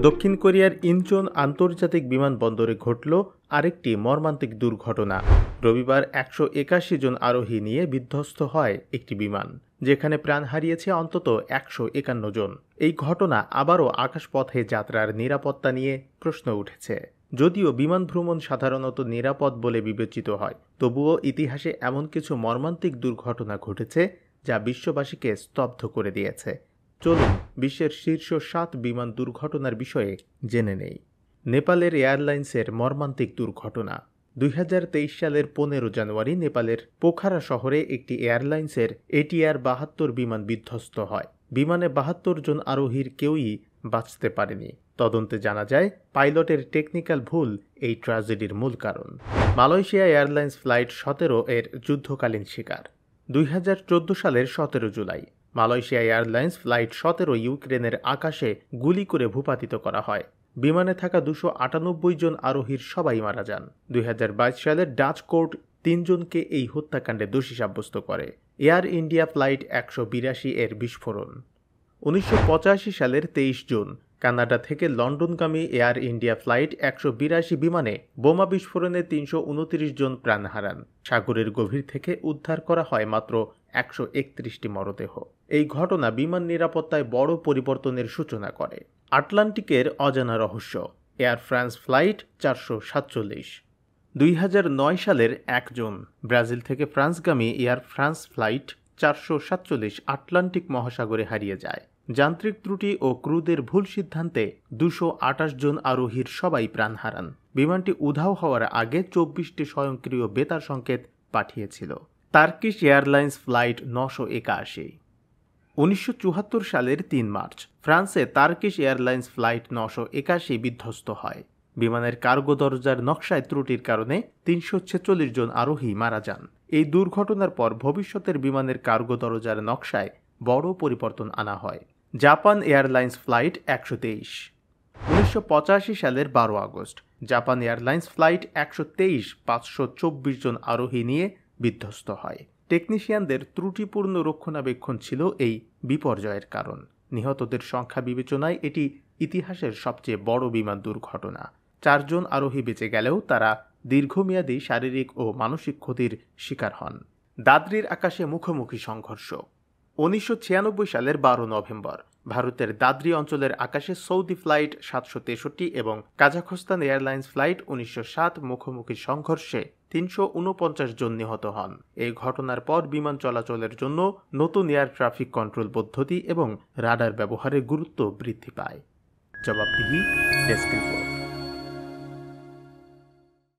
দক্ষিণ কোরিয়ার ইনচোন আন্তর্জাতিক বিমানবন্দরে ঘটল আরেকটি মর্মান্তিক দুর্ঘটনা। রবিবার 181 জন আরোহী নিয়ে বিধ্বস্ত হয় একটি বিমান, যেখানে প্রাণ হারিয়েছে অন্তত 151 জন। এই ঘটনা আবারও আকাশপথে যাত্রার নিরাপত্তা নিয়ে প্রশ্ন উঠেছে। যদিও বিমান ভ্রমণ সাধারণত নিরাপদ বলে বিবেচিত হয়, তবুও ইতিহাসে এমন কিছু মর্মান্তিক দুর্ঘটনা ঘটেছে যা বিশ্ববাসীকে স্তব্ধ করে দিয়েছে। চলুন বিশ্বের শীর্ষ 7 বিমান দুর্ঘটনার বিষয়ে জেনে নেই। নেপালের এয়ারলাইন্সের মর্মান্তিক দুর্ঘটনা। 2023 সালের 15 জানুয়ারি নেপালের পোখারা শহরে একটি এয়ারলাইন্সের ATR 72 বিমান বিধ্বস্ত হয়। বিমানে 72 জন আরোহীর কেউই বাঁচতে পারেনি। তদন্তে জানা যায় পাইলটের টেকনিক্যাল ভুল এই ট্র্যাজেডির মূল কারণ। মালয়েশিয়া এয়ারলাইন্স ফ্লাইট 17 এর যুদ্ধকালীন শিকার। 2014 সালের 17 জুলাই মালয়েশিয়া এয়ারলাইন্স ফ্লাইট 17 ইউক্রেনের আকাশে গুলি করে ভূপাতিত করা হয়। বিমানে থাকা 298 জন আরোহীর সবাই মারা যান। 2022 সালের ডাচ কোর্ট 3 জনকে এই হত্যাকাণ্ডে দোষী সাব্যস্ত করে। এয়ার ইন্ডিয়া ফ্লাইট 182 এর বিস্ফোরণ। 1985 সালের 23 জুন কানাডা থেকে লন্ডনগামী এয়ার ইন্ডিয়া ফ্লাইট 182 বিমানে বোমা বিস্ফোরণে 329 জন প্রাণ হারান। সাগরের গভীর থেকে উদ্ধার করা হয় মাত্র 131টি মরদেহ। এই ঘটনা বিমান নিরাপত্তায় বড় পরিবর্তনের সূচনা করে। আটলান্টিকের অজানা রহস্য। Air France flight 447। 2009 সালের 1 জুন ব্রাজিল থেকে ফ্রান্সগামী এয়ার ফ্রান্স ফ্লাইট 447 আটলান্টিক মহাসাগরে হারিয়ে যায়। যান্ত্রিক ত্রুটি ও ক্রুদের ভুল সিদ্ধান্তে 228 জন আরোহীর সবাই প্রাণ হারান। বিমানটি উধাও হওয়ার আগে 24টি স্বয়ংক্রিয় বেতার সংকেত পাঠিয়েছিল। Turkish airlines flight 981। 1974 সালের 3 মার্চ ফ্রান্সে টার্কিশ এয়ারলাইন্স ফ্লাইট 981 বিধ্বস্ত হয়। বিমানের কার্গো দরজার নকশায় ত্রুটির কারণে 346 জন আরোহী মারা যান। এই দুর্ঘটনার পর ভবিষ্যতের বিমানের কার্গো দরজার নকশায় বড় পরিবর্তন আনা হয়। Japan airlines flight 123। 1985 সালের 12 আগস্ট জাপান এয়ারলাইন্স ফ্লাইট 123 524 জন আরোহী নিয়ে বিধ্বস্ত হয়। টেকনিশিয়ানদের ত্রুটিপূর্ণ রক্ষণাবেক্ষণ ছিল এই বিপর্যয়ের কারণ। নিহতদের সংখ্যা বিবেচনায় এটি ইতিহাসের সবচেয়ে বড় বিমান দুর্ঘটনা। 4 জন আরোহী বেঁচে গেলেও তারা দীর্ঘমেয়াদী শারীরিক ও মানসিক ক্ষতির শিকার হন। দাদ্রির আকাশে মুখোমুখি সংঘর্ষ। 1996 সালের 12 নভেম্বর ভারতের দাদ্রি অঞ্চলের আকাশে সৌদি ফ্লাইট 763 এবং কাজাখস্তান এয়ারলাইন্স ফ্লাইট 1907 মুখোমুখি সংঘর্ষে 349 জন নিহত হন। এই ঘটনার পর বিমান চলাচলের জন্য নতুন এয়ার ট্রাফিক কন্ট্রোল পদ্ধতি এবং রাডার ব্যবহারের গুরুত্ব বৃদ্ধি পায়। জবাবদিহি ডেস্ক রিপোর্ট।